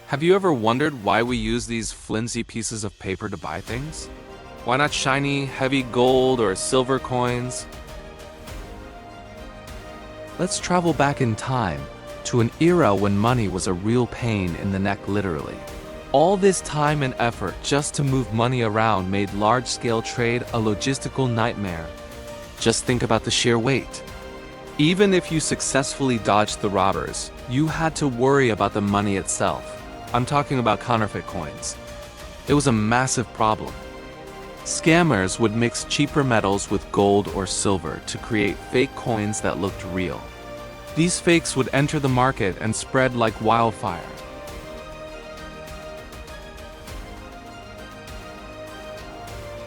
Have you ever wondered why we use these flimsy pieces of paper to buy things? Why not shiny, heavy gold or silver coins? Let's travel back in time to an era when money was a real pain in the neck, literally. All this time and effort just to move money around made large-scale trade a logistical nightmare. Just think about the sheer weight. Even if you successfully dodged the robbers, you had to worry about the money itself. I'm talking about counterfeit coins. It was a massive problem. Scammers would mix cheaper metals with gold or silver to create fake coins that looked real. These fakes would enter the market and spread like wildfire.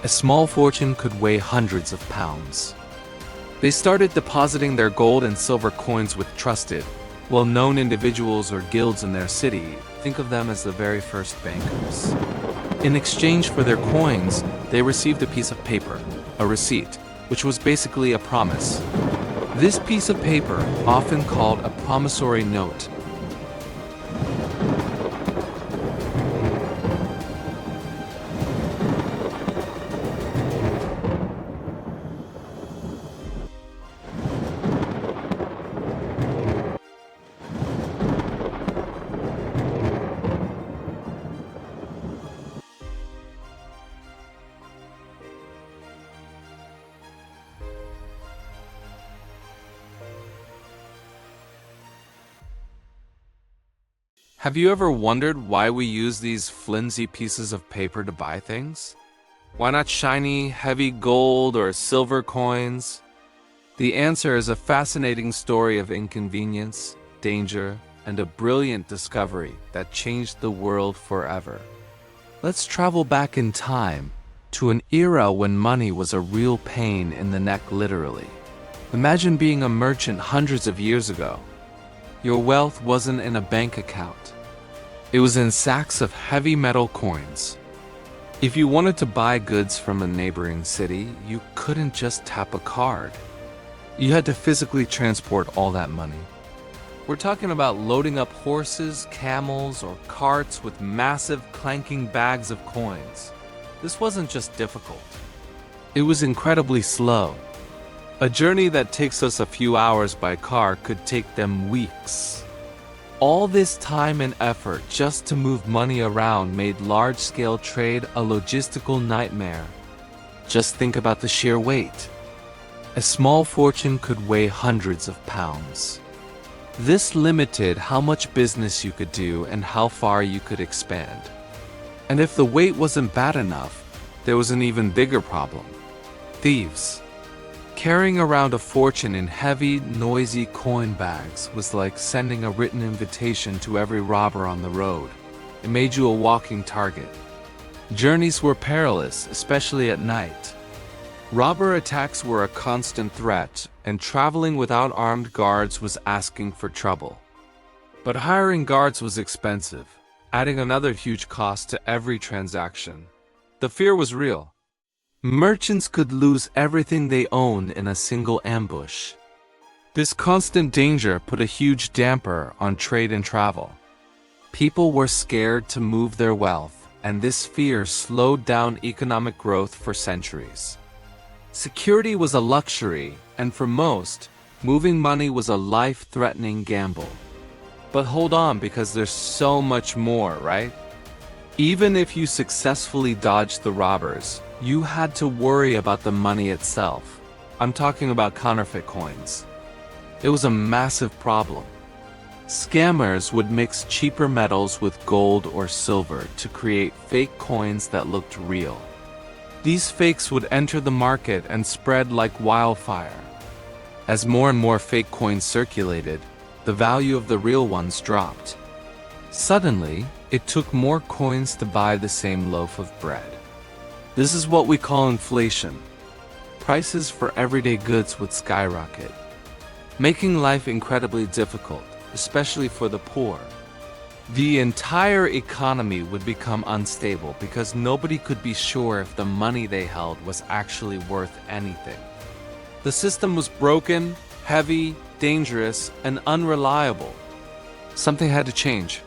A small fortune could weigh hundreds of pounds. They started depositing their gold and silver coins with trusted, well-known individuals or guilds in their city. Think of them as the very first bankers. In exchange for their coins, they received a piece of paper, a receipt, which was basically a promise. This piece of paper, often called a promissory note, Have you ever wondered why we use these flimsy pieces of paper to buy things? Why not shiny, heavy gold or silver coins? The answer is a fascinating story of inconvenience, danger, and a brilliant discovery that changed the world forever. Let's travel back in time to an era when money was a real pain in the neck, literally. Imagine being a merchant hundreds of years ago. Your wealth wasn't in a bank account. It was in sacks of heavy metal coins. If you wanted to buy goods from a neighboring city, you couldn't just tap a card. You had to physically transport all that money. We're talking about loading up horses, camels, or carts with massive clanking bags of coins. This wasn't just difficult. It was incredibly slow. A journey that takes us a few hours by car could take them weeks. All this time and effort just to move money around made large-scale trade a logistical nightmare. Just think about the sheer weight. A small fortune could weigh hundreds of pounds. This limited how much business you could do and how far you could expand. And if the weight wasn't bad enough, there was an even bigger problem: thieves. Carrying around a fortune in heavy, noisy coin bags was like sending a written invitation to every robber on the road. It made you a walking target. Journeys were perilous, especially at night. Robber attacks were a constant threat, and traveling without armed guards was asking for trouble. But hiring guards was expensive, adding another huge cost to every transaction. The fear was real. Merchants could lose everything they owned in a single ambush. This constant danger put a huge damper on trade and travel. People were scared to move their wealth, and this fear slowed down economic growth for centuries. Security was a luxury, and for most, moving money was a life-threatening gamble. But hold on, because there's so much more, right? Even if you successfully dodged the robbers, you had to worry about the money itself. I'm talking about counterfeit coins. It was a massive problem. Scammers would mix cheaper metals with gold or silver to create fake coins that looked real. These fakes would enter the market and spread like wildfire. As more and more fake coins circulated, the value of the real ones dropped. Suddenly, it took more coins to buy the same loaf of bread. This is what we call inflation. Prices for everyday goods would skyrocket, making life incredibly difficult, especially for the poor. The entire economy would become unstable because nobody could be sure if the money they held was actually worth anything. The system was broken, heavy, dangerous, and unreliable. Something had to change.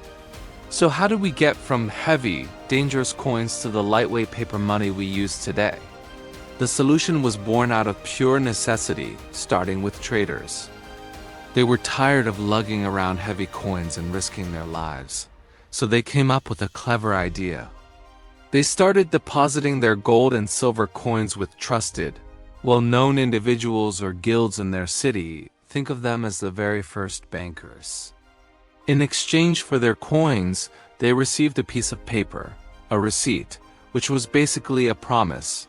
So how do we get from heavy, dangerous coins to the lightweight paper money we use today? The solution was born out of pure necessity, starting with traders. They were tired of lugging around heavy coins and risking their lives, so they came up with a clever idea. They started depositing their gold and silver coins with trusted, well-known individuals or guilds in their city. Think of them as the very first bankers. In exchange for their coins, they received a piece of paper, a receipt, which was basically a promise.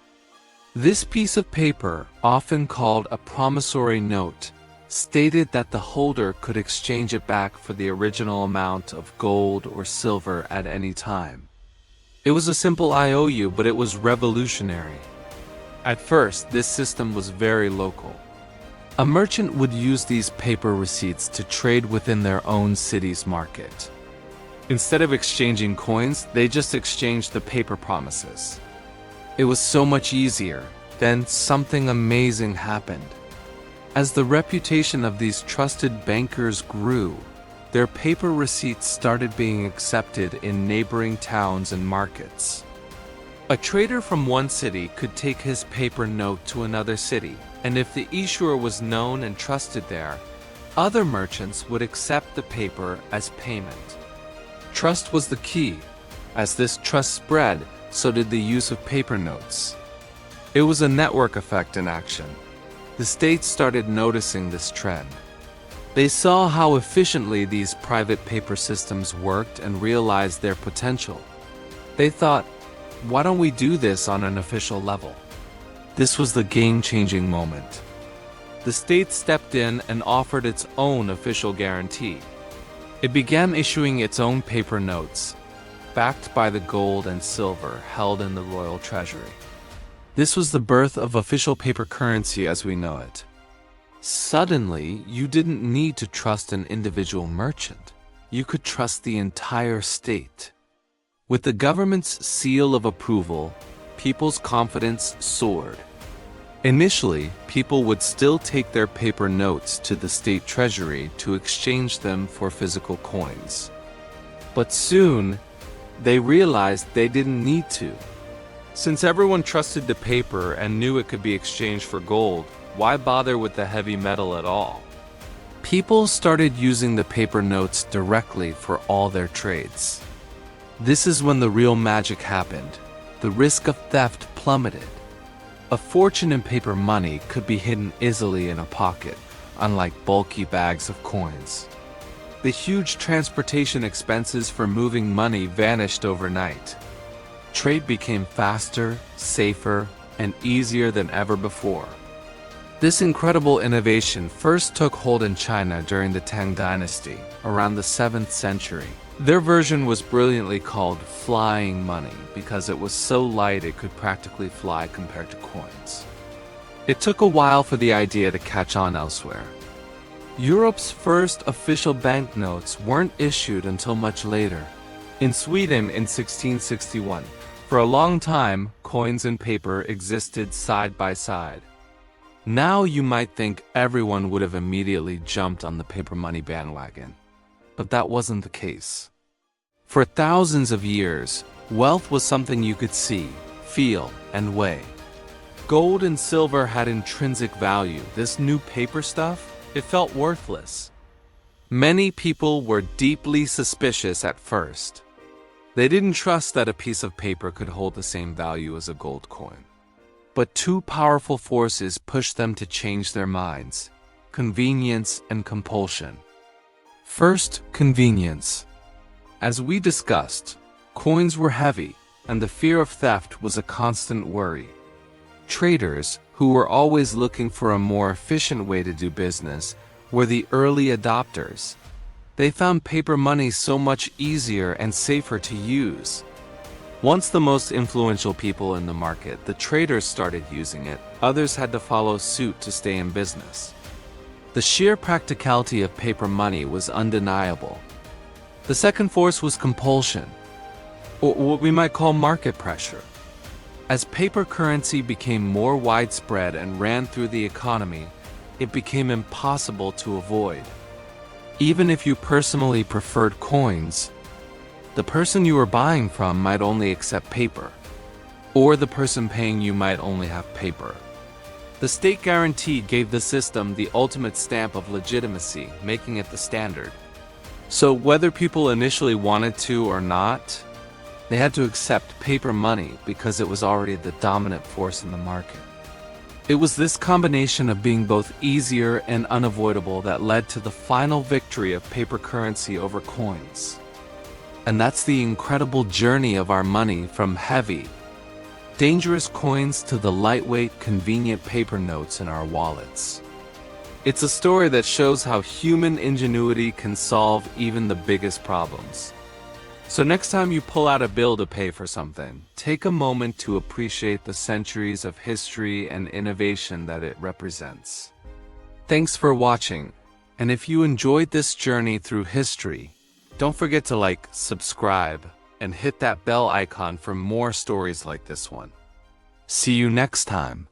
This piece of paper, often called a promissory note, stated that the holder could exchange it back for the original amount of gold or silver at any time. It was a simple IOU, but it was revolutionary. At first, this system was very local. A merchant would use these paper receipts to trade within their own city's market. Instead of exchanging coins, they just exchanged the paper promises. It was so much easier. Then something amazing happened. As the reputation of these trusted bankers grew, their paper receipts started being accepted in neighboring towns and markets. A trader from one city could take his paper note to another city, and if the issuer was known and trusted there, other merchants would accept the paper as payment. Trust was the key. As this trust spread, so did the use of paper notes. It was a network effect in action. The states started noticing this trend. They saw how efficiently these private paper systems worked and realized their potential. They thought, why don't we do this on an official level? This was the game-changing moment. The state stepped in and offered its own official guarantee. It began issuing its own paper notes, backed by the gold and silver held in the royal treasury. This was the birth of official paper currency as we know it. Suddenly, you didn't need to trust an individual merchant. You could trust the entire state. With the government's seal of approval, people's confidence soared. Initially, people would still take their paper notes to the state treasury to exchange them for physical coins. But soon, they realized they didn't need to. Since everyone trusted the paper and knew it could be exchanged for gold, why bother with the heavy metal at all? People started using the paper notes directly for all their trades. This is when the real magic happened. The risk of theft plummeted. A fortune in paper money could be hidden easily in a pocket, unlike bulky bags of coins. The huge transportation expenses for moving money vanished overnight. Trade became faster, safer, and easier than ever before. This incredible innovation first took hold in China during the Tang Dynasty, around the 7th century. Their version was brilliantly called flying money because it was so light it could practically fly compared to coins. It took a while for the idea to catch on elsewhere. Europe's first official banknotes weren't issued until much later. In Sweden in 1661, for a long time, coins and paper existed side by side. Now you might think everyone would have immediately jumped on the paper money bandwagon. But that wasn't the case. For thousands of years, wealth was something you could see, feel, and weigh. Gold and silver had intrinsic value. This new paper stuff, it felt worthless. Many people were deeply suspicious at first. They didn't trust that a piece of paper could hold the same value as a gold coin. But two powerful forces pushed them to change their minds: convenience and compulsion. First, convenience. As we discussed, coins were heavy, and the fear of theft was a constant worry. Traders, who were always looking for a more efficient way to do business, were the early adopters. They found paper money so much easier and safer to use. Once the most influential people in the market, the traders, started using it, others had to follow suit to stay in business. The sheer practicality of paper money was undeniable. The second force was compulsion, or what we might call market pressure. As paper currency became more widespread and ran through the economy, it became impossible to avoid. Even if you personally preferred coins, The person you were buying from might only accept paper, or the person paying you might only have paper. The state guarantee gave the system the ultimate stamp of legitimacy, making it the standard. So whether people initially wanted to or not, they had to accept paper money because it was already the dominant force in the market. It was this combination of being both easier and unavoidable that led to the final victory of paper currency over coins. And that's the incredible journey of our money from heavy, dangerous coins to the lightweight, convenient paper notes in our wallets. It's a story that shows how human ingenuity can solve even the biggest problems. So next time you pull out a bill to pay for something, take a moment to appreciate the centuries of history and innovation that it represents. Thanks for watching, and if you enjoyed this journey through history, don't forget to like, subscribe, and hit that bell icon for more stories like this one. See you next time.